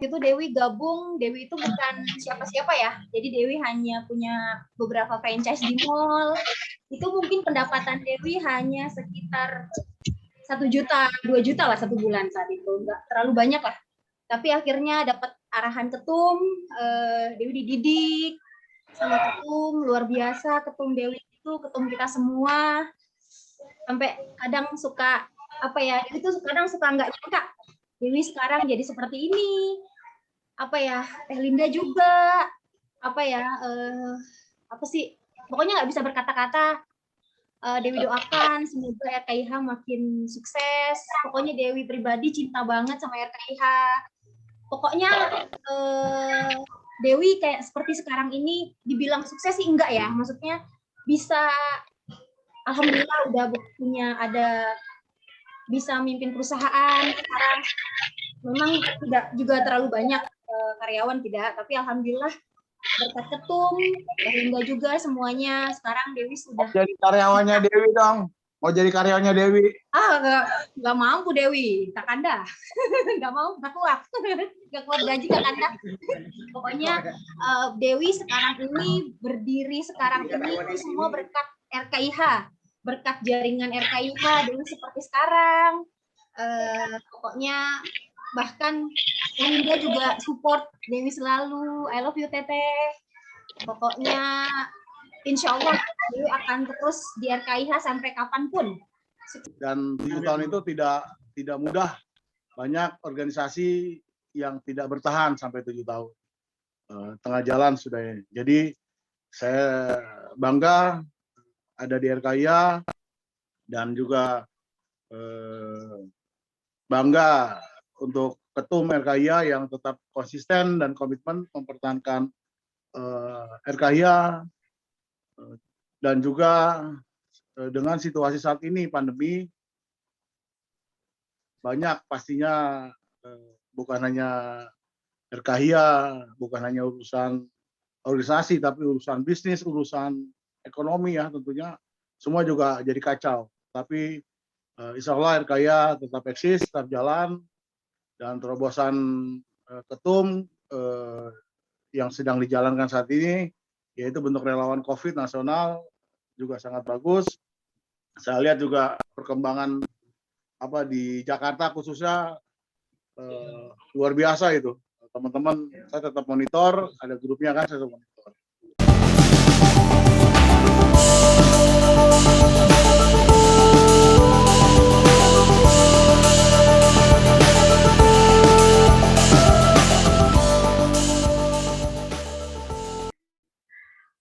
itu Dewi gabung, Dewi itu bukan siapa-siapa ya. Jadi Dewi hanya punya beberapa franchise di mall. Itu mungkin pendapatan Dewi hanya sekitar 1 juta, 2 juta lah 1 bulan saat itu. Enggak terlalu banyak lah. Tapi akhirnya dapat arahan ketum, Dewi dididik sama ketum, luar biasa ketum Dewi itu, ketum kita semua. Sampai kadang suka, apa ya, Dewi tuh kadang suka nggak nyangka Dewi sekarang jadi seperti ini. Apa ya, Teh Linda juga, apa ya, apa sih, pokoknya nggak bisa berkata-kata. Dewi doakan semoga RKIH makin sukses. Pokoknya Dewi pribadi cinta banget sama RKIH. Pokoknya Dewi kayak seperti sekarang ini dibilang sukses sih enggak ya, maksudnya bisa, alhamdulillah udah punya, ada bisa mimpin perusahaan sekarang. Memang tidak juga terlalu banyak karyawan, tidak, tapi alhamdulillah berkat ketum, Linda juga semuanya. Sekarang Dewi sudah jadi karyawannya Dewi dong. Mau jadi karyawannya Dewi? Nggak mampu Dewi, Kak Kanda. Nggak mau, nggak kuat gaji Kak Kanda. Pokoknya Dewi sekarang ini berdiri sekarang ini itu semua berkat RKIH, berkat jaringan RKIH Dewi seperti sekarang. Pokoknya bahkan Linda juga support Dewi selalu. I love you Teteh. Pokoknya insya Allah Dewi akan terus di RKIH sampai kapanpun. Dan 7 tahun itu tidak mudah. Banyak organisasi yang tidak bertahan sampai 7 tahun. Tengah jalan sudah. Jadi saya bangga ada di RKIH dan juga bangga untuk ketum RKIH yang tetap konsisten dan komitmen mempertahankan RKIH, dan juga dengan situasi saat ini pandemi, banyak pastinya bukan hanya RKIH, bukan hanya urusan organisasi, tapi urusan bisnis, urusan ekonomi ya tentunya semua juga jadi kacau. Tapi insya Allah RKIH tetap eksis, tetap jalan, dan terobosan ketum yang sedang dijalankan saat ini, yaitu bentuk relawan COVID nasional, juga sangat bagus. Saya lihat juga perkembangan di Jakarta khususnya luar biasa itu. Teman-teman, saya tetap monitor, ada grupnya kan, saya tetap monitor.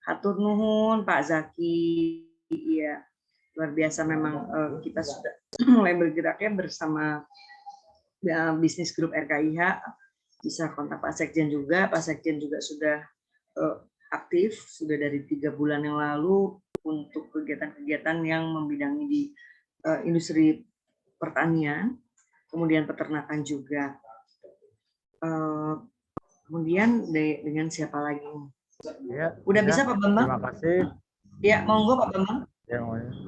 Hatur nuhun Pak Zaki, iya luar biasa memang. Kita sudah mulai bergeraknya bersama bisnis grup RKIH, bisa kontak Pak Sekjen juga. Pak Sekjen juga sudah aktif, sudah dari 3 bulan yang lalu untuk kegiatan-kegiatan yang membidangi di industri pertanian, kemudian peternakan juga. Kemudian dengan siapa lagi? Ya, udah bisa Pak Bambang? Terima kasih. Ya, monggo Pak Bambang. Ya,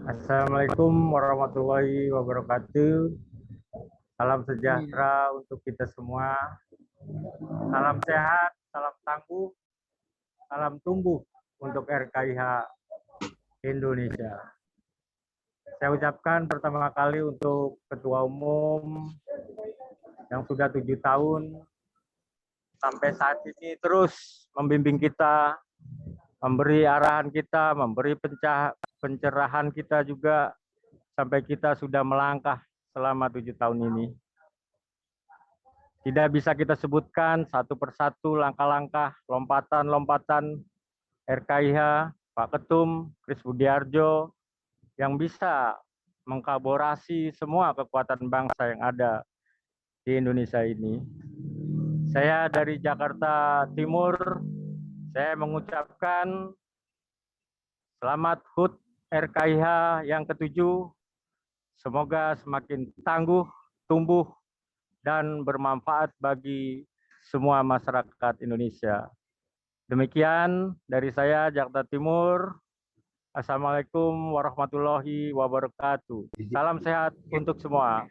Assalamualaikum warahmatullahi wabarakatuh. Salam sejahtera untuk kita semua. Salam sehat, salam tangguh, salam tumbuh untuk RKIH Indonesia. Saya ucapkan pertama kali untuk Ketua Umum yang sudah 7 tahun sampai saat ini terus membimbing kita, memberi arahan kita, memberi pencerahan kita juga, sampai kita sudah melangkah selama 7 tahun ini. Tidak bisa kita sebutkan satu persatu langkah-langkah, lompatan-lompatan RKIH, Pak Ketum, Kris Budiarjo, yang bisa mengkolaborasi semua kekuatan bangsa yang ada di Indonesia ini. Saya dari Jakarta Timur, saya mengucapkan selamat HUT RKIH yang ke-7. Semoga semakin tangguh, tumbuh, dan bermanfaat bagi semua masyarakat Indonesia. Demikian dari saya, Jakarta Timur. Assalamualaikum warahmatullahi wabarakatuh. Salam sehat untuk semua.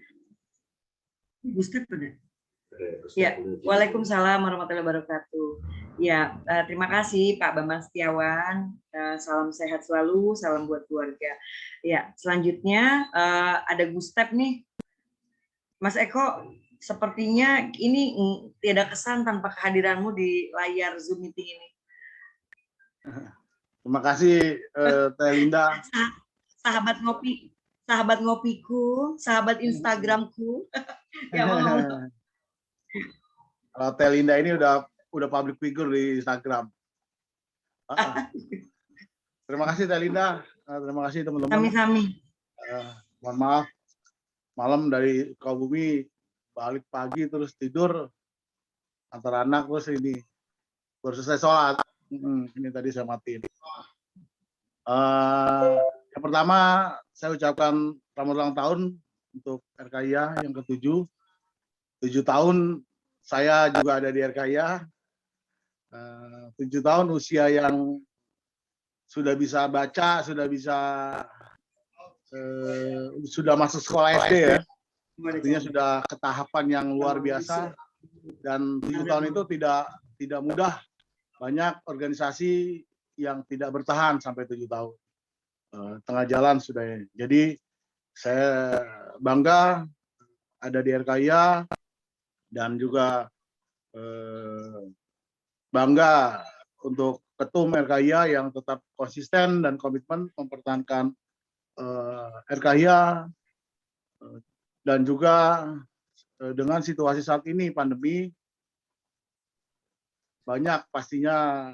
Ya, Waalaikumsalam warahmatullahi wabarakatuh. Ya, terima kasih Pak Bambang Setiawan. Salam sehat selalu, salam buat keluarga. Ya, selanjutnya ada Gustep nih. Mas Eko, sepertinya ini tidak kesan tanpa kehadiranmu di layar Zoom meeting ini. Terima kasih Teh Linda. Sahabat ngopi, sahabat ngopiku, sahabat Instagramku. Ya, Kalau Teh Linda ini udah public figure di Instagram. Terima kasih Teh Linda. Terima kasih teman-teman. Sami-sami. Mohon maaf, malam dari Kaubumi balik pagi terus tidur antara anak terus ini baru selesai sholat. Ini tadi saya matiin. Yang pertama saya ucapkan selamat ulang tahun untuk RKIA yang ke-7. 7 tahun saya juga ada di RKIA. 7 tahun usia yang sudah bisa baca, sudah masuk sekolah SD ya. Artinya sudah ke tahapan yang luar biasa. Dan 7 tahun itu tidak mudah. Banyak organisasi yang tidak bertahan sampai 7 tahun. Tengah jalan sudah. Jadi saya bangga ada di RKIA dan juga bangga untuk ketum RKIA yang tetap konsisten dan komitmen mempertahankan RKIA dan juga dengan situasi saat ini pandemi banyak pastinya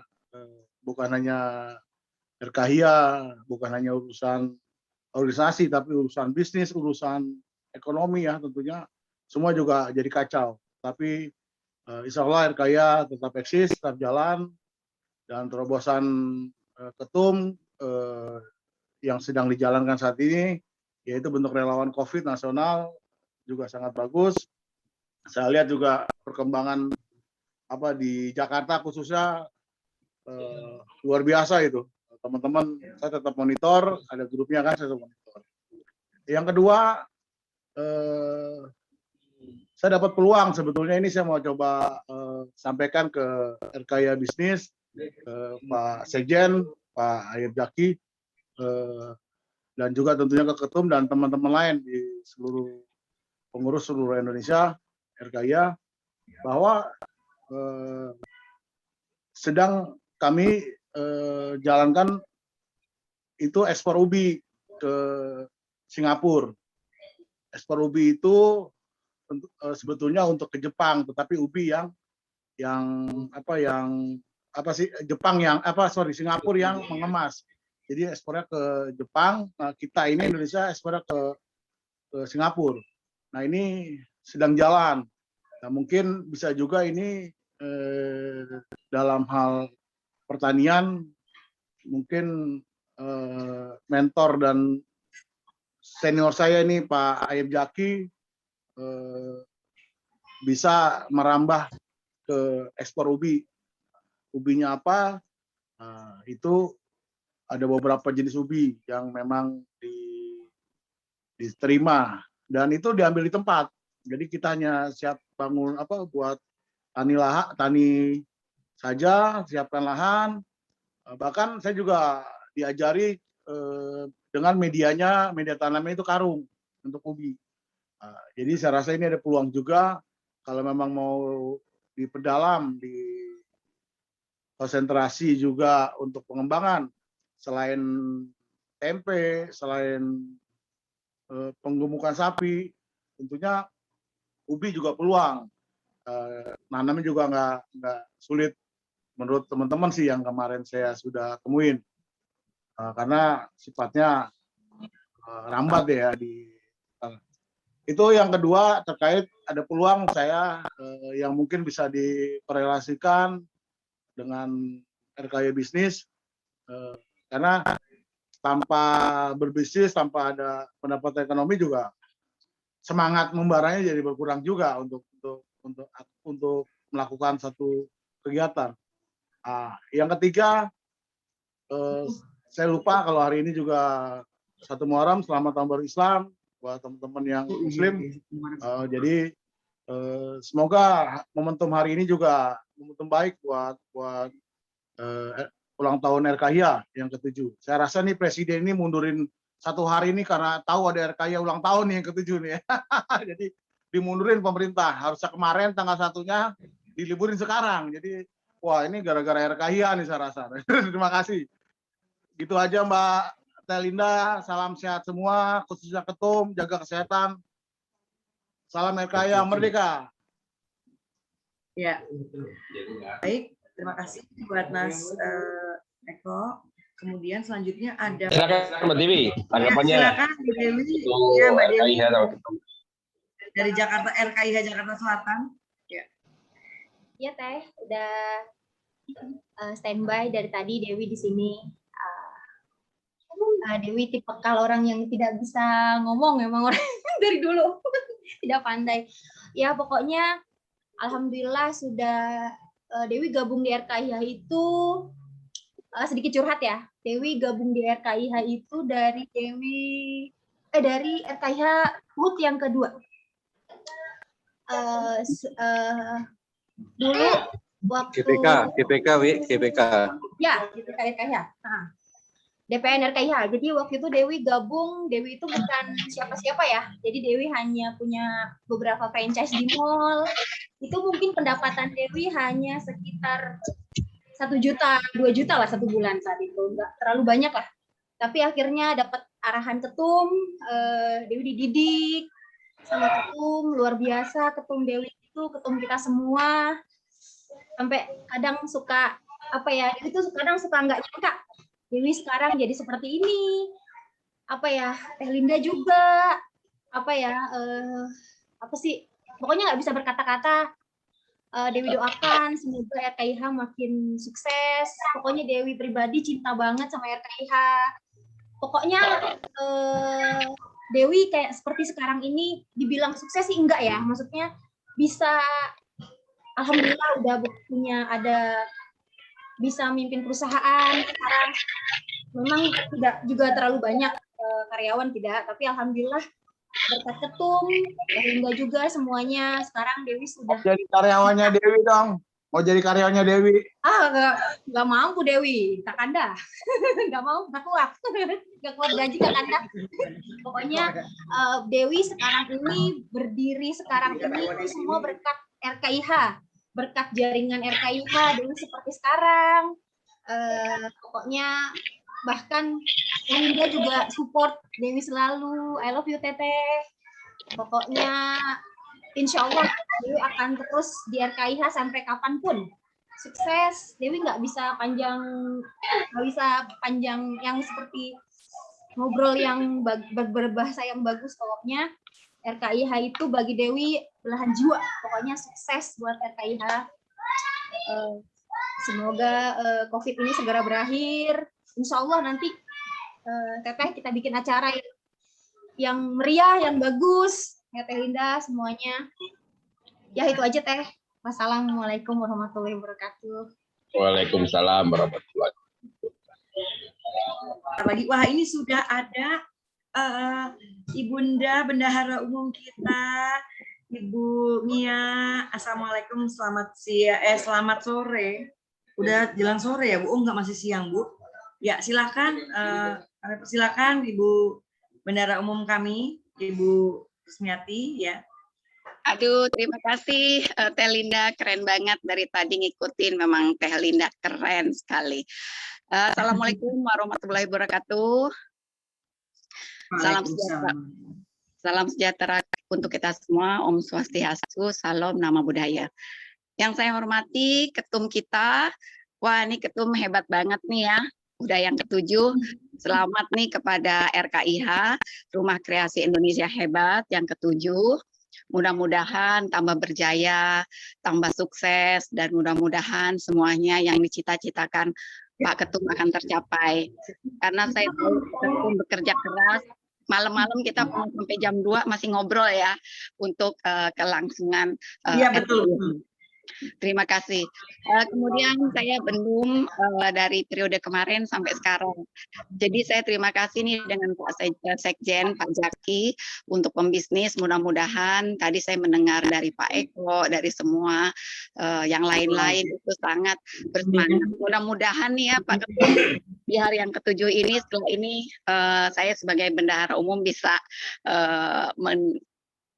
bukan hanya RKIA, bukan hanya urusan organisasi, tapi urusan bisnis, urusan ekonomi ya tentunya semua juga jadi kacau. Tapi insya Allah RKIA tetap eksis, tetap jalan, dan terobosan ketum yang sedang dijalankan saat ini, yaitu bentuk relawan COVID nasional juga sangat bagus. Saya lihat juga perkembangan di Jakarta khususnya luar biasa itu. Teman-teman, saya tetap monitor, ada grupnya kan, saya tetap monitor. Yang kedua, saya dapat peluang sebetulnya ini saya mau coba sampaikan ke RKIA Bisnis, Pak Sekjen, Pak Ayub Jaki, dan juga tentunya ke Ketum dan teman-teman lain di seluruh pengurus seluruh Indonesia, RKIA, bahwa sedang kami jalankan itu ekspor ubi ke Singapura. Ekspor ubi itu sebetulnya untuk ke Jepang, tetapi ubi Singapura yang mengemas. Jadi ekspornya ke Jepang, nah kita ini Indonesia ekspornya ke Singapura. Nah ini sedang jalan. Nah, mungkin bisa juga ini dalam hal pertanian mungkin mentor dan senior saya ini Pak Ayub Jaki bisa merambah ke ekspor ubi. Ubinya apa? Itu ada beberapa jenis ubi yang memang diterima dan itu diambil di tempat. Jadi kita hanya siap bangun buat tani saja, siapkan lahan. Bahkan saya juga diajari dengan media tanamnya itu karung untuk ubi. Jadi saya rasa ini ada peluang juga kalau memang mau diperdalam, konsentrasi juga untuk pengembangan selain tempe, selain penggemukan sapi, tentunya ubi juga peluang. Nanamnya juga nggak sulit menurut teman-teman sih yang kemarin saya sudah temuin, karena sifatnya rambat ya itu. Yang kedua terkait ada peluang saya yang mungkin bisa dikorelasikan dengan RKIA Bisnis, karena tanpa berbisnis, tanpa ada pendapatan ekonomi juga semangat membaranya jadi berkurang juga untuk melakukan satu kegiatan. Yang ketiga, saya lupa kalau hari ini juga 1 Muharram, selamat tahun baru Islam buat teman-teman yang Muslim. Jadi Semoga momentum hari ini juga momentum baik buat ulang tahun RKIA yang ke-7. Saya rasa nih Presiden ini mundurin 1 hari ini karena tahu ada RKIA ulang tahun nih yang ke-7 nih. Jadi dimundurin pemerintah. Harusnya kemarin tanggal 1-nya diliburin sekarang. Jadi wah ini gara-gara RKIA nih saya rasa. Terima kasih. Gitu aja Mbak Telinda. Salam sehat semua, khususnya Ketum, jaga kesehatan. Salam RKIA Merdeka. Ya, baik. Terima kasih buat Mas Eko. Kemudian selanjutnya ada. Silakan Mbak Dewi, Ya, tanggapannya. silakan Bu Dewi. Untuk Ya, Mbak Dewi RKIH sama Ketum. dari Jakarta, RKIH Jakarta Selatan. Ya Teh, udah standby dari tadi Dewi di sini. Dewi tipikal orang yang tidak bisa ngomong, memang orang dari dulu tidak pandai. Ya pokoknya alhamdulillah sudah Dewi gabung di RKIH itu sedikit curhat ya. Dewi gabung di RKIH itu dari RKIH HUT yang kedua. Dulu waktu GPK. Ya, GPK RKIH. DPN RKIH. Jadi waktu itu Dewi gabung, Dewi itu bukan siapa-siapa ya. Jadi Dewi hanya punya beberapa franchise di mall. Itu mungkin pendapatan Dewi hanya sekitar 1 juta, 2 juta lah 1 bulan saat itu. Enggak terlalu banyak lah. Tapi akhirnya dapat arahan ketum, Dewi dididik sama ketum, luar biasa ketum Dewi itu, ketum kita semua. Sampai kadang suka Dewi itu kadang suka nggak nyangka Dewi sekarang jadi seperti ini. Teh Linda juga. Pokoknya nggak bisa berkata-kata. Dewi doakan semoga RKIH makin sukses. Pokoknya Dewi pribadi cinta banget sama RKIH. Pokoknya Dewi kayak seperti sekarang ini dibilang sukses sih enggak ya. Maksudnya bisa, alhamdulillah udah bisa mimpin perusahaan sekarang. Memang tidak juga terlalu banyak karyawan, tidak, tapi alhamdulillah berkat ketum, Linda juga semuanya. Sekarang Dewi sudah Jadi karyawannya Dewi dong. Mau jadi karyawannya Dewi. nggak mampu Dewi, Kakanda. Nggak mau, nggak kuat gaji Kakanda. Pokoknya Dewi sekarang ini berdiri sekarang ini itu semua berkat RKIH. Berkat jaringan RKIH Dewi seperti sekarang. Pokoknya bahkan Linda juga support Dewi selalu. I love you Teteh. Pokoknya insya Allah Dewi akan terus di RKIH sampai kapanpun. Sukses. Dewi nggak bisa panjang yang seperti ngobrol yang berbahasa yang bagus. Pokoknya RKIH itu bagi Dewi belahan jiwa. Pokoknya sukses buat RKIH. Semoga COVID ini segera berakhir. Insya Allah nanti Teteh kita bikin acara yang meriah, yang bagus. Ya Teh Linda semuanya. Ya itu aja Teh. Wassalamualaikum warahmatullahi wabarakatuh. Waalaikumsalam warahmatullahi wabarakatuh. Wah ini sudah ada Ibunda Bendahara Umum kita, Ibu Mia. Assalamualaikum, selamat sore. Udah jelang sore ya Bu? Oh enggak, masih siang Bu. Ya silakan, kami persilakan Ibu Bendahara Umum kami, Ibu Rusmiati ya. Aduh, terima kasih Teh Linda, keren banget dari tadi ngikutin, memang Teh Linda keren sekali. Assalamualaikum warahmatullahi wabarakatuh. Salam sejahtera untuk kita semua. Om Swastiastu, salam nama budaya. Yang saya hormati ketum kita, wah ini ketum hebat banget nih ya. Udah yang ke-7, selamat nih kepada RKIH, Rumah Kreasi Indonesia Hebat yang ke-7. Mudah-mudahan tambah berjaya, tambah sukses, dan mudah-mudahan semuanya yang dicita-citakan Pak Ketum akan tercapai. Karena saya tahu Ketum bekerja keras, malam-malam kita sampai jam 2 masih ngobrol ya, untuk kelangsungan. Iya betul. Terima kasih. Kemudian saya belum dari periode kemarin sampai sekarang. Jadi saya terima kasih nih dengan Pak Sekjen, Pak Zaki untuk pembisnis. Mudah-mudahan tadi saya mendengar dari Pak Eko, dari semua yang lain-lain itu sangat bersemangat. Mudah-mudahan nih ya Pak Ketum, di hari yang ke-7 ini, setelah ini saya sebagai bendahara umum bisa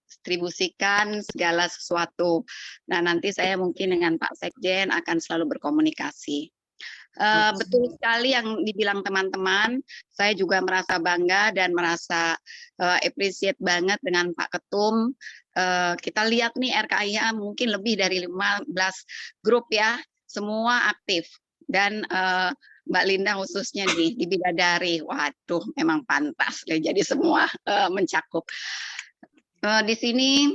distribusikan segala sesuatu. Nah, nanti saya mungkin dengan Pak Sekjen akan selalu berkomunikasi. Betul sekali yang dibilang teman-teman, saya juga merasa bangga dan merasa appreciate banget dengan Pak Ketum. Kita lihat nih RKIH mungkin lebih dari 15 grup ya, semua aktif. Dan Mbak Linda khususnya di Bidadari, waduh memang pantas jadi semua mencakup. Di sini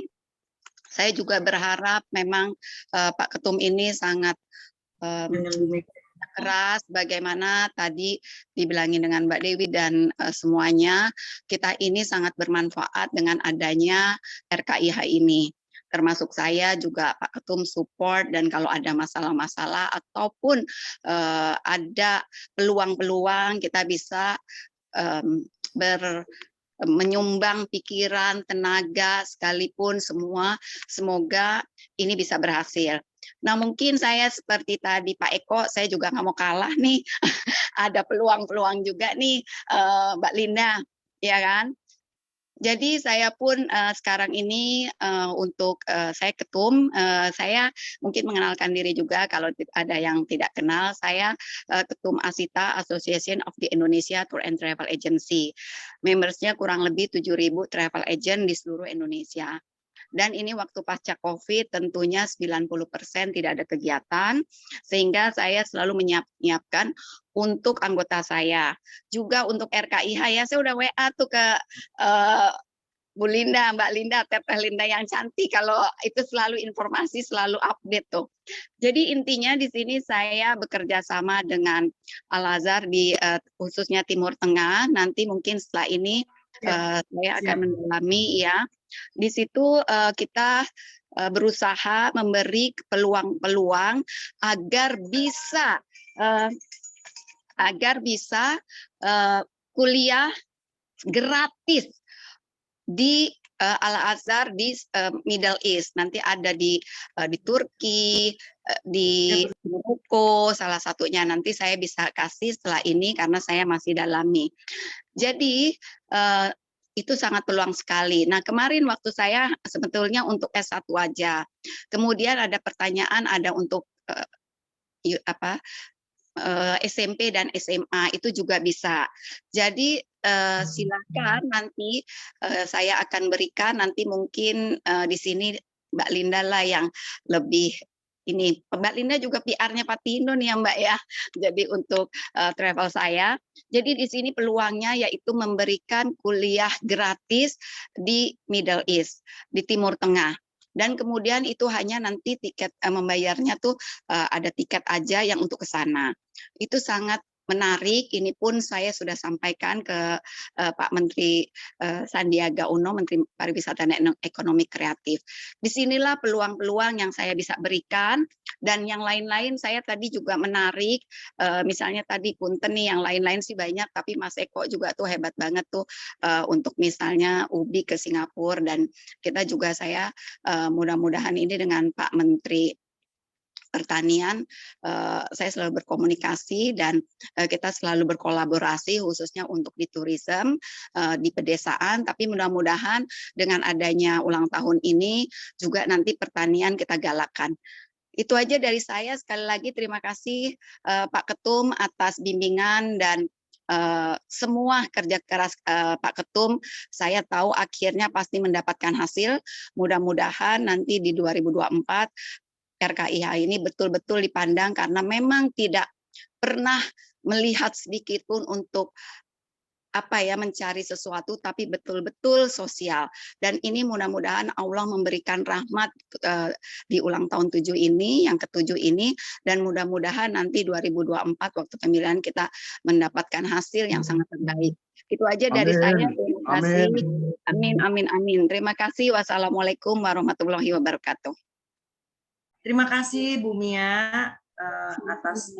saya juga berharap memang Pak Ketum ini sangat keras, bagaimana tadi dibilangin dengan Mbak Dewi dan semuanya, kita ini sangat bermanfaat dengan adanya RKIH ini. Termasuk saya juga Pak Ketum support, dan kalau ada masalah-masalah ataupun ada peluang-peluang kita bisa menyumbang pikiran, tenaga, sekalipun semua, semoga ini bisa berhasil. Nah mungkin saya seperti tadi Pak Eko, saya juga nggak mau kalah nih, ada peluang-peluang juga nih Mbak Linda, ya kan? Jadi saya pun sekarang ini untuk saya ketum, saya mungkin mengenalkan diri juga kalau ada yang tidak kenal, saya ketum ASITA, Association of the Indonesia Tour and Travel Agency. Membersnya kurang lebih 7.000 travel agent di seluruh Indonesia. Dan ini waktu pasca COVID tentunya 90% tidak ada kegiatan, sehingga saya selalu menyiapkan untuk anggota saya. Juga untuk RKIH ya, saya udah WA tuh ke Bu Linda, Mbak Linda, Teteh Linda yang cantik, kalau itu selalu informasi, selalu update tuh. Jadi intinya di sini saya bekerja sama dengan Al-Azhar di khususnya Timur Tengah, nanti mungkin setelah ini saya akan mendalami ya. Di situ kita berusaha memberi peluang-peluang agar bisa kuliah gratis di Al-Azhar di Middle East. Nanti ada di Turki, di Maroko salah satunya. Nanti saya bisa kasih setelah ini karena saya masih dalami. Jadi itu sangat peluang sekali. Nah, kemarin waktu saya sebetulnya untuk S1 aja. Kemudian ada pertanyaan, ada untuk SMP dan SMA itu juga bisa. Jadi silakan nanti saya akan berikan, nanti mungkin di sini Mbak Linda lah yang lebih ini. Mbak Linda juga PR-nya Pak Tino nih ya Mbak ya. Jadi untuk travel saya. Jadi di sini peluangnya yaitu memberikan kuliah gratis di Middle East, di Timur Tengah. Dan kemudian itu hanya nanti tiket membayarnya tuh ada tiket aja yang untuk ke sana. Itu sangat menarik. Ini pun saya sudah sampaikan ke Pak Menteri Sandiaga Uno, Menteri Pariwisata dan Ekonomi Kreatif. Disinilah peluang-peluang yang saya bisa berikan, dan yang lain-lain saya tadi juga menarik, misalnya tadi Punten nih, yang lain-lain sih banyak, tapi Mas Eko juga tuh hebat banget tuh untuk misalnya Ubi ke Singapura, dan kita juga saya mudah-mudahan ini dengan Pak Menteri Pertanian, saya selalu berkomunikasi dan kita selalu berkolaborasi khususnya untuk di tourism, di pedesaan, tapi mudah-mudahan dengan adanya ulang tahun ini juga nanti pertanian kita galakkan. Itu aja dari saya. Sekali lagi terima kasih Pak Ketum atas bimbingan dan semua kerja keras Pak Ketum. Saya tahu akhirnya pasti mendapatkan hasil. Mudah-mudahan nanti di 2024 RKIH ini betul-betul dipandang, karena memang tidak pernah melihat sedikit pun untuk mencari sesuatu, tapi betul-betul sosial. Dan ini mudah-mudahan Allah memberikan rahmat di ulang tahun 7 ini, yang ke-7 ini, dan mudah-mudahan nanti 2024 waktu pemilihan kita mendapatkan hasil yang sangat terbaik. Itu aja dari saya. Terima kasih. Amin, amin, amin. Terima kasih. Wassalamualaikum warahmatullahi wabarakatuh. Terima kasih Bu Mia atas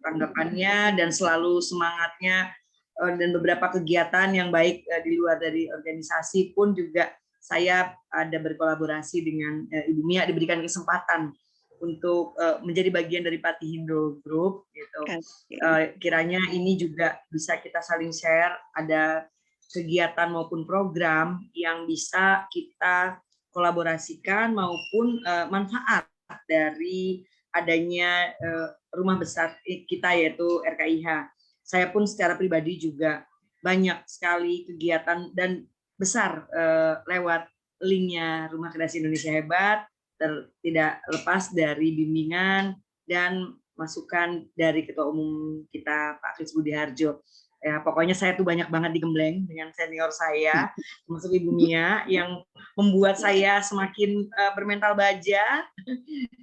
tanggapannya dan selalu semangatnya, dan beberapa kegiatan yang baik di luar dari organisasi pun juga saya ada berkolaborasi dengan Ibu Mia, diberikan kesempatan untuk menjadi bagian dari Patihindo Group gitu. Kiranya ini juga bisa kita saling share, ada kegiatan maupun program yang bisa kita kolaborasikan maupun manfaat dari adanya rumah besar kita yaitu RKIH. Saya pun secara pribadi juga banyak sekali kegiatan dan besar lewat linknya Rumah Kreasi Indonesia Hebat, tidak lepas dari bimbingan dan masukan dari Ketua Umum kita Pak Kris Budiharjo. Ya, pokoknya saya tuh banyak banget digembleng dengan senior saya, termasuk Ibu Mia, yang membuat saya semakin bermental baja,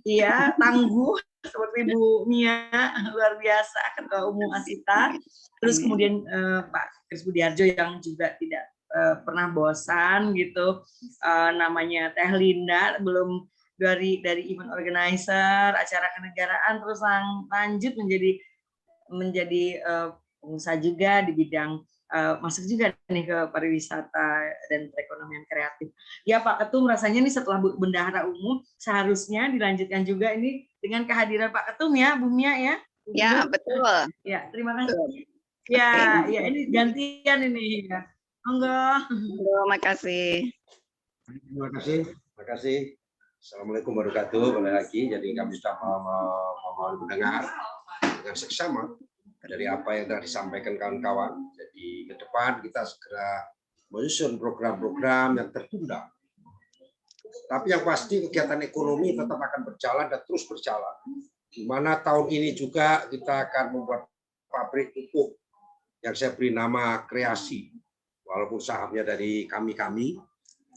ya, tangguh seperti Bu Mia, luar biasa, Ketua Umum Asita. Terus kemudian Pak Kris Budiharjo yang juga tidak pernah bosan gitu, namanya Teh Linda, belum dari event organizer, acara kenegaraan, terus lanjut menjadi pengusaha juga di bidang masuk juga nih ke pariwisata dan perekonomian kreatif. Ya Pak Ketum, rasanya nih setelah bendahara umum seharusnya dilanjutkan juga ini dengan kehadiran Pak Ketum ya, Bu Mia ya. Ya, betul. Ya, terima kasih. Ya, ya ini gantian ini ya. Monggo. Terima kasih. Terima kasih. Terima kasih. Assalamualaikum warahmatullahi wabarakatuh. Kembali lagi. Jadi kami sudah mau mendengar dengan seksama dari apa yang telah disampaikan kawan-kawan. Jadi ke depan kita segera menyusun program-program yang tertunda. Tapi yang pasti kegiatan ekonomi tetap akan berjalan dan terus berjalan. Di mana tahun ini juga kita akan membuat pabrik pupuk yang saya beri nama Kreasi. Walaupun sahamnya dari kami-kami,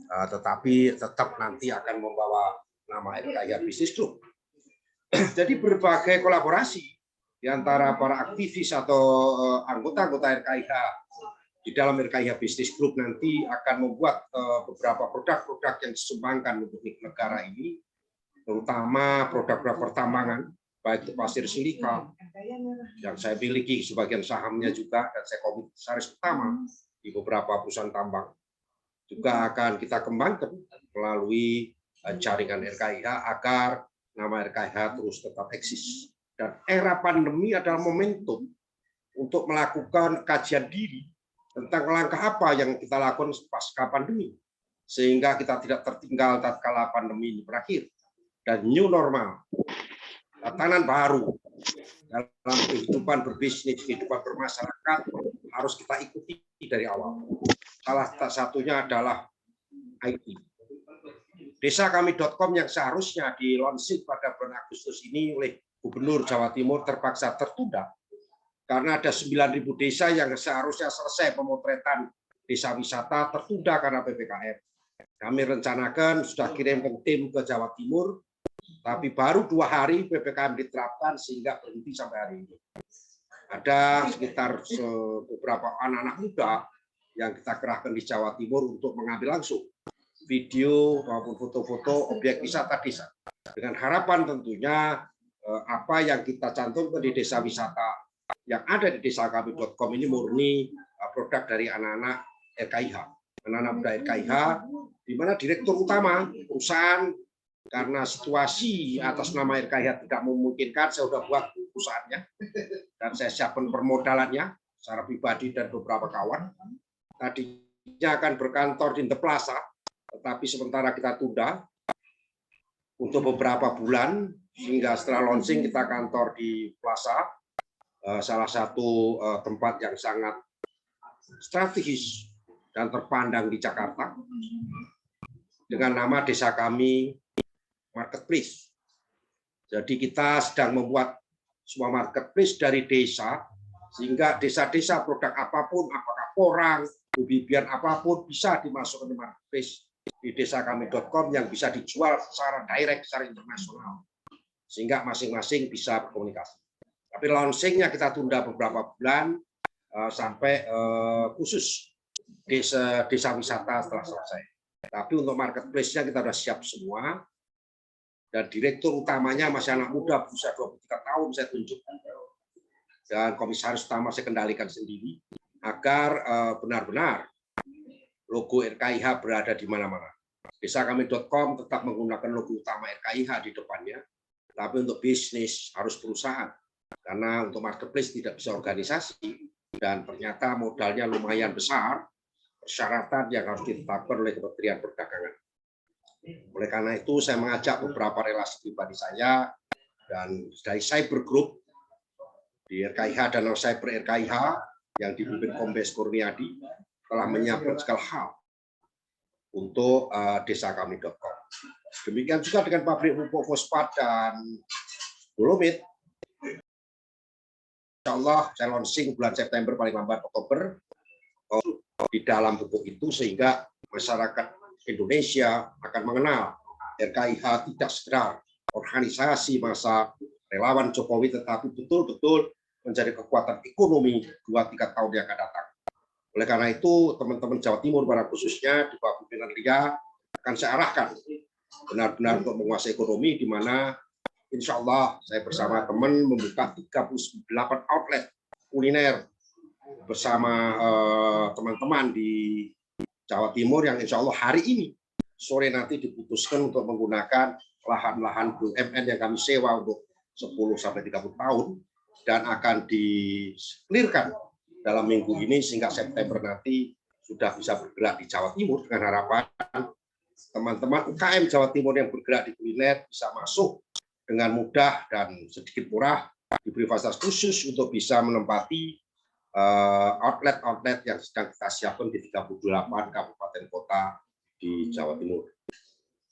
tetapi tetap nanti akan membawa nama RKIH Business Group. Jadi berbagai kolaborasi di antara para aktivis atau anggota-anggota RKIH di dalam RKIH Business Group nanti akan membuat beberapa produk-produk yang disumbangkan untuk negara ini, terutama produk-produk pertambangan, baik itu pasir silika yang saya miliki sebagian sahamnya juga, dan saya komisaris utama di beberapa perusahaan tambang, juga akan kita kembangkan melalui jaringan RKIH agar nama RKIH terus tetap eksis. Dan era pandemi adalah momentum untuk melakukan kajian diri tentang langkah apa yang kita lakukan pasca pandemi, sehingga kita tidak tertinggal tatkala pandemi ini berakhir. Dan new normal, tatanan baru dalam kehidupan berbisnis, kehidupan bermasyarakat harus kita ikuti dari awal. Salah satunya adalah IT. Desakami.com yang seharusnya di-launching pada bulan Agustus ini oleh Gubernur Jawa Timur terpaksa tertunda karena ada 9.000 desa yang seharusnya selesai pemotretan desa wisata tertunda karena PPKM. Kami rencanakan sudah kirimkan tim ke Jawa Timur, tapi baru 2 hari PPKM diterapkan sehingga berhenti sampai hari ini. Ada sekitar beberapa anak-anak muda yang kita kerahkan di Jawa Timur untuk mengambil langsung video maupun foto-foto objek wisata desa. Dengan harapan tentunya apa yang kita cantumkan di desa wisata yang ada di desakami.com ini murni produk dari anak-anak RKIH. Anak-anak muda RKIH, di mana direktur utama perusahaan, karena situasi atas nama RKIH tidak memungkinkan, saya sudah buat perusahaannya dan saya siapkan permodalannya secara pribadi dan beberapa kawan. Tadinya akan berkantor di The Plaza, tetapi sementara kita tunda untuk beberapa bulan, sehingga setelah launching kita kantor di Plaza, salah satu tempat yang sangat strategis dan terpandang di Jakarta, dengan nama Desa Kami Marketplace. Jadi kita sedang membuat sebuah marketplace dari desa, sehingga desa-desa produk apapun, apakah porang, bibian apapun bisa dimasukkan di marketplace di desakami.com yang bisa dijual secara direct, secara internasional, sehingga masing-masing bisa berkomunikasi. Tapi launchingnya kita tunda beberapa bulan sampai khusus desa wisata setelah selesai. Tapi untuk marketplace-nya kita sudah siap semua. dan direktur utamanya masih anak muda berusia 23 tahun saya tunjuk, dan komisaris utama saya kendalikan sendiri agar benar-benar logo RKIH berada di mana-mana. Desakami.com tetap menggunakan logo utama RKIH di depannya, tapi untuk bisnis harus perusahaan, karena untuk marketplace tidak bisa organisasi, dan ternyata modalnya lumayan besar, persyaratan yang harus ditetapkan oleh Kementerian Perdagangan. Oleh karena itu saya mengajak beberapa relasi pribadi saya dan dari Cyber Group di RKIH dan Cyber RKIH yang dipimpin Kombes Kurniadi telah menyiapkan segala hal untuk desakami.com. Demikian juga dengan pabrik pupuk fosfat dan dolomit. Insya Allah saya launching bulan September paling lambat Oktober di dalam pupuk itu, sehingga masyarakat Indonesia akan mengenal RKIH tidak sekedar organisasi masa relawan Jokowi, tetapi betul-betul menjadi kekuatan ekonomi 2-3 tahun yang akan datang. Oleh karena itu, teman-teman Jawa Timur, pada khususnya di bawah pimpinan Lia, akan saya arahkan benar-benar untuk menguasai ekonomi, di mana insya Allah saya bersama teman membuka 38 outlet kuliner bersama teman-teman di Jawa Timur, yang insya Allah hari ini sore nanti diputuskan untuk menggunakan lahan-lahan BUMN yang kami sewa untuk 10-30 tahun, dan akan di-clearkan dalam minggu ini sehingga September nanti sudah bisa bergerak di Jawa Timur, dengan harapan teman-teman UKM Jawa Timur yang bergerak di kuliner bisa masuk dengan mudah dan sedikit murah, diberi fasilitas khusus untuk bisa menempati outlet-outlet yang sedang kita siapkan di 38 kabupaten kota di Jawa Timur.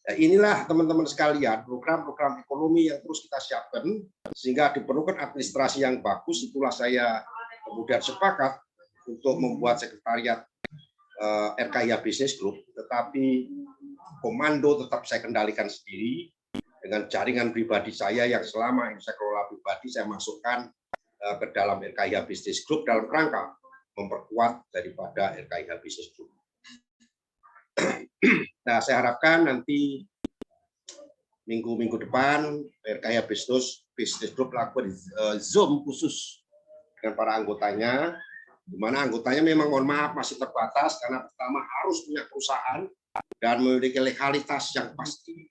Nah, inilah teman-teman sekalian program-program ekonomi yang terus kita siapkan, sehingga diperlukan administrasi yang bagus. Itulah saya kemudian sepakat untuk membuat sekretariat RKIH Business Group, tetapi komando tetap saya kendalikan sendiri dengan jaringan pribadi saya yang selama ini saya kelola pribadi, saya masukkan ke dalam RKIH Business Group dalam rangka memperkuat daripada RKIH Business Group. Nah, saya harapkan nanti minggu-minggu depan RKIH Business Group lakukan Zoom khusus dengan para anggotanya, di mana anggotanya memang mohon maaf masih terbatas, karena pertama harus punya perusahaan dan memiliki legalitas yang pasti,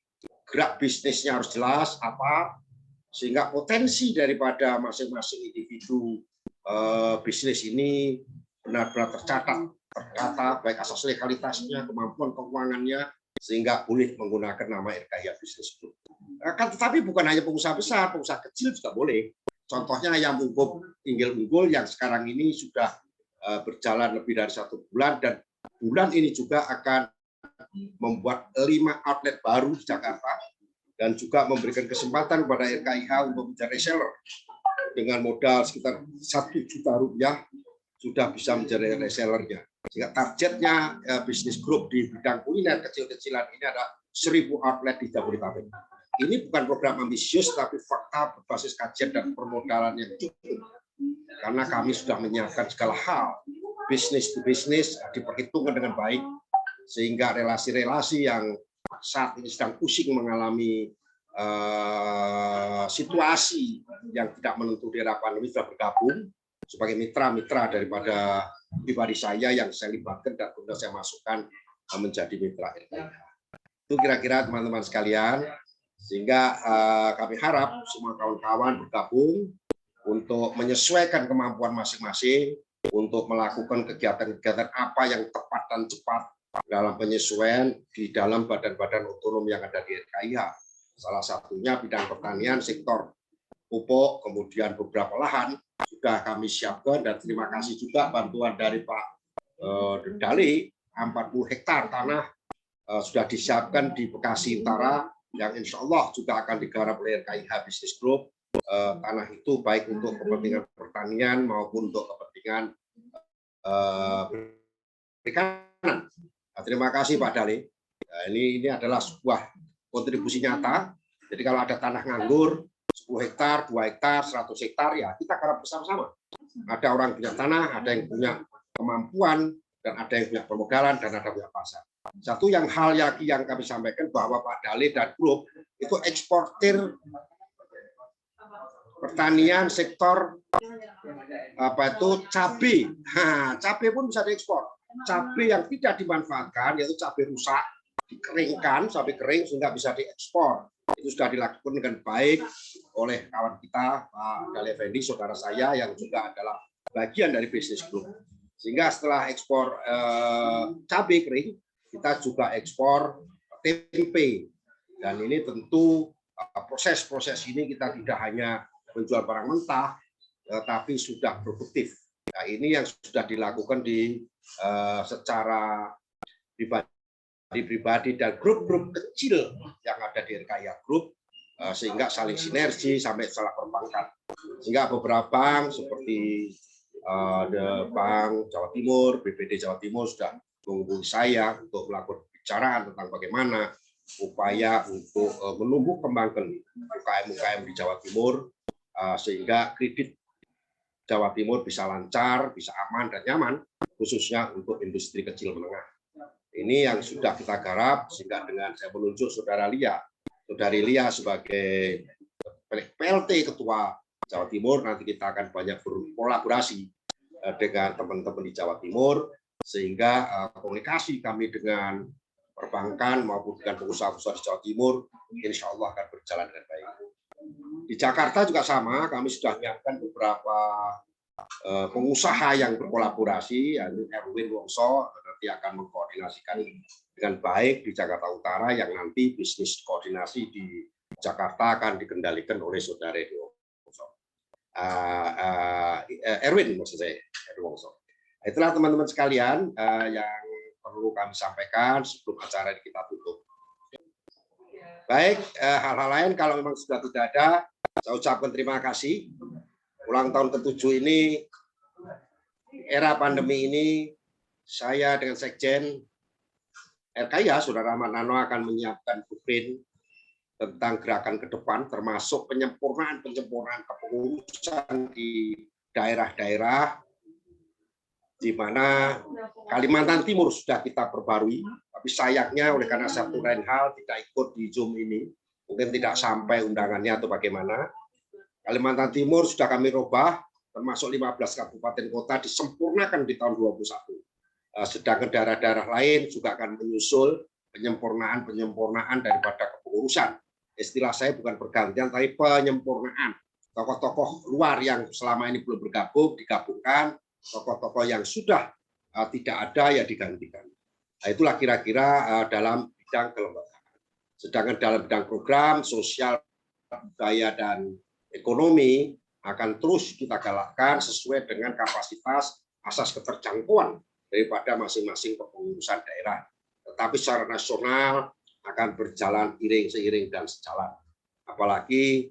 gerak bisnisnya harus jelas apa, sehingga potensi daripada masing-masing individu bisnis ini benar-benar tercatat, tertata baik asas legalitasnya, kemampuan keuangannya, sehingga boleh menggunakan nama RKIH Business Group. Tetapi bukan hanya pengusaha besar, pengusaha kecil juga boleh. Contohnya yang unggul yang sekarang ini sudah berjalan lebih dari 1 bulan, dan bulan ini juga akan membuat 5 outlet baru di Jakarta, dan juga memberikan kesempatan kepada RKIH untuk menjadi reseller dengan modal sekitar 1 juta rupiah sudah bisa menjadi resellernya. Sehingga targetnya bisnis grup di bidang kuliner kecil-kecilan ini ada 1000 outlet di Jabodetabek. Ini bukan program ambisius, tapi fakta berbasis kajian dan permodalan yang cukup. Karena kami sudah menyiapkan segala hal, bisnis to bisnis diperhitungkan dengan baik, sehingga relasi-relasi yang saat ini sedang pusing mengalami situasi yang tidak menentu di era pandemi sudah bergabung sebagai mitra-mitra daripada pribadi saya yang saya libatkan dan kemudian saya masukkan menjadi mitra RKIH. Itu kira-kira teman-teman sekalian, sehingga kami harap semua kawan-kawan bergabung untuk menyesuaikan kemampuan masing-masing untuk melakukan kegiatan-kegiatan apa yang tepat dan cepat dalam penyesuaian di dalam badan-badan otonom yang ada di RKIH. Salah satunya bidang pertanian, sektor pupuk, kemudian beberapa lahan sudah kami siapkan, dan terima kasih juga bantuan dari Pak Dali, 40 hektar tanah sudah disiapkan di Bekasi Utara, yang insya Allah juga akan digarap oleh RKIH Business Group. Tanah itu baik untuk kepentingan pertanian maupun untuk kepentingan perikanan. Terima kasih Pak Dali. Ini adalah sebuah kontribusi nyata. Jadi kalau ada tanah nganggur 10 hektar, 2 hektar, 100 hektar, ya kita garap bersama-sama. Ada orang punya tanah, ada yang punya kemampuan, dan ada yang punya permodalan, dan ada yang punya pasar. Satu hal yang kami sampaikan bahwa Pak Dale dan grup itu eksportir pertanian sektor cabai. Cabai pun bisa diekspor. Cabai yang tidak dimanfaatkan yaitu cabai rusak dikeringkan sampai kering sehingga bisa diekspor. Itu sudah dilakukan dengan baik oleh kawan kita Pak Dale Effendi, saudara saya yang juga adalah bagian dari bisnis grup. Sehingga setelah ekspor cabai kering, kita juga ekspor tempe. Dan ini tentu proses-proses ini kita tidak hanya menjual barang mentah, tapi sudah produktif. Nah, ini yang sudah dilakukan secara pribadi dan grup-grup kecil yang ada di RKIA Group, sehingga saling sinergi sampai salah perbankan. Sehingga beberapa bank seperti Bank Jawa Timur, BPD Jawa Timur sudah menghubungi saya untuk melakukan pembicaraan tentang bagaimana upaya untuk menumbuh kembangkan UKM-UKM di Jawa Timur, sehingga kredit Jawa Timur bisa lancar, bisa aman dan nyaman, khususnya untuk industri kecil menengah. Ini yang sudah kita garap, sehingga dengan saya menunjuk Saudari Lia sebagai PLT Ketua Jawa Timur, nanti kita akan banyak berkolaborasi dengan teman-teman di Jawa Timur, sehingga komunikasi kami dengan perbankan maupun dengan pengusaha-pengusaha di Jawa Timur, insya Allah akan berjalan dengan baik. Di Jakarta juga sama, kami sudah menyiapkan beberapa pengusaha yang berkolaborasi, yaitu Erwin Wongso nanti akan mengkoordinasikan dengan baik di Jakarta Utara, yang nanti bisnis koordinasi di Jakarta akan dikendalikan oleh Saudara Wongso. Erwin maksud saya, Erwin Wongso. Itulah teman-teman sekalian yang perlu kami sampaikan sebelum acara ini kita tutup. Baik, hal-hal lain kalau memang sudah tidak ada, saya ucapkan terima kasih. Ulang tahun ke-7 ini, era pandemi ini, saya dengan Sekjen RKIA, Saudara Ahmad Nano, akan menyiapkan blueprint tentang gerakan ke depan, termasuk penyempurnaan kepengurusan di daerah-daerah, di mana Kalimantan Timur sudah kita perbarui, tapi sayangnya oleh karena satu lain hal tidak ikut di Zoom ini, mungkin tidak sampai undangannya atau bagaimana. Kalimantan Timur sudah kami rubah, termasuk 15 kabupaten kota disempurnakan di tahun 2021. Sedangkan daerah-daerah lain juga akan menyusul penyempurnaan daripada kepengurusan. Istilah saya bukan pergantian, tapi penyempurnaan. Tokoh-tokoh luar yang selama ini belum bergabung, digabungkan, tokoh-tokoh yang sudah tidak ada ya digantikan. Nah, itulah kira-kira dalam bidang kelembagaan. Sedangkan dalam bidang program sosial, budaya dan ekonomi akan terus kita galakkan sesuai dengan kapasitas asas keterjangkauan daripada masing-masing kepengurusan daerah. Tetapi secara nasional akan berjalan seiring dan sejalan. Apalagi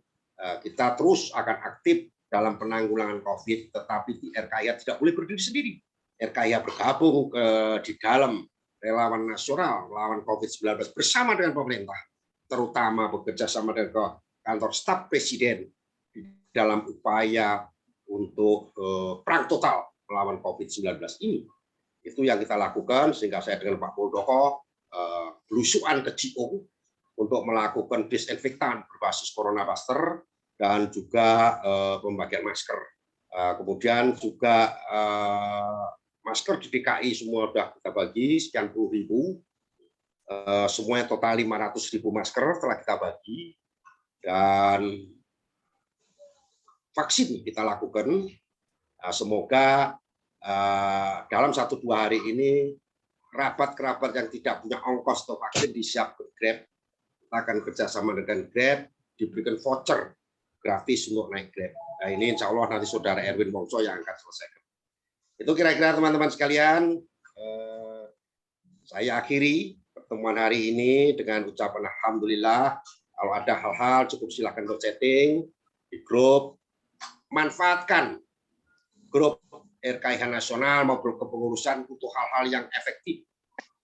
kita terus akan aktif dalam penanggulangan COVID, tetapi di RKIA tidak boleh berdiri sendiri. RKIA bergabung di dalam relawan nasional melawan COVID-19 bersama dengan pemerintah, terutama bekerja sama dengan kantor staf presiden di dalam upaya untuk perang total melawan COVID-19 ini. Itu yang kita lakukan, sehingga saya dengan Pak Muldoko belusuan ke GO untuk melakukan disinfektan berbasis Corona Buster dan juga pembagian masker. Kemudian juga masker di DKI semua sudah kita bagi sekian puluh ribu, semuanya total 500.000 masker telah kita bagi, dan vaksin kita lakukan. Semoga dalam 1-2 hari ini kerabat-kerabat yang tidak punya ongkos untuk vaksin disiapkan Grab. Kita akan kerjasama dengan Grab, diberikan voucher gratis untuk naik Grab. Nah, ini insya Allah nanti Saudara Erwin Wongso yang akan selesaikan. Itu kira-kira teman-teman sekalian. Saya akhiri pertemuan hari ini dengan ucapan alhamdulillah. Kalau ada hal-hal cukup silakan untuk chatting di grup. Manfaatkan grup RKIH nasional maupun kepengurusan untuk hal-hal yang efektif,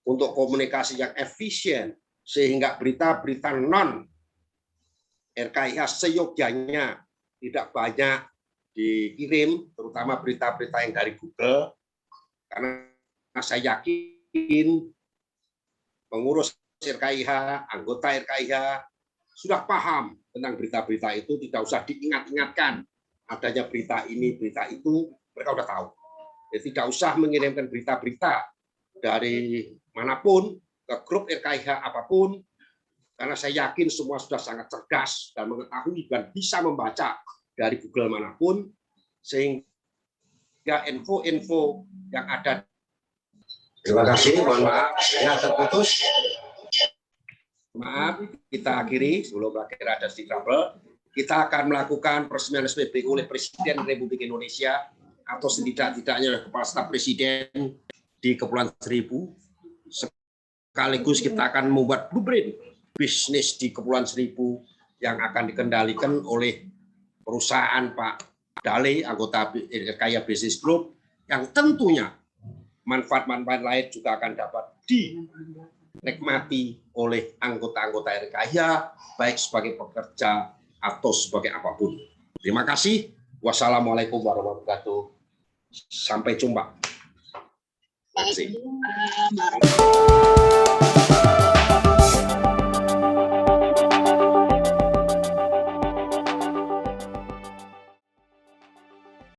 untuk komunikasi yang efisien, sehingga berita-berita non RKIH seyogyanya tidak banyak dikirim, terutama berita-berita yang dari Google, karena saya yakin pengurus RKIH, anggota RKIH sudah paham tentang berita-berita itu, tidak usah diingat-ingatkan adanya berita ini, berita itu, mereka sudah tahu. Jadi tidak usah mengirimkan berita-berita dari manapun ke grup RKIH apapun, karena saya yakin semua sudah sangat cerdas dan mengetahui dan bisa membaca dari Google manapun, sehingga info-info yang ada. Terima kasih, mohon maaf, ya terputus. Maaf, kita akhiri sebelum berakhir ada trouble. Kita akan melakukan peresmian SPBU oleh Presiden Republik Indonesia atau setidak-tidaknya Kepala Staf Presiden di Kepulauan Seribu. Sekaligus kita akan membuat blueprint bisnis di Kepulauan Seribu yang akan dikendalikan oleh perusahaan Pak Dale, anggota RKIH Business Group, yang tentunya manfaat-manfaat lain juga akan dapat dinikmati oleh anggota-anggota RKIH, baik sebagai pekerja atau sebagai apapun. Terima kasih. Wassalamualaikum warahmatullahi wabarakatuh. Sampai jumpa. Terima kasih.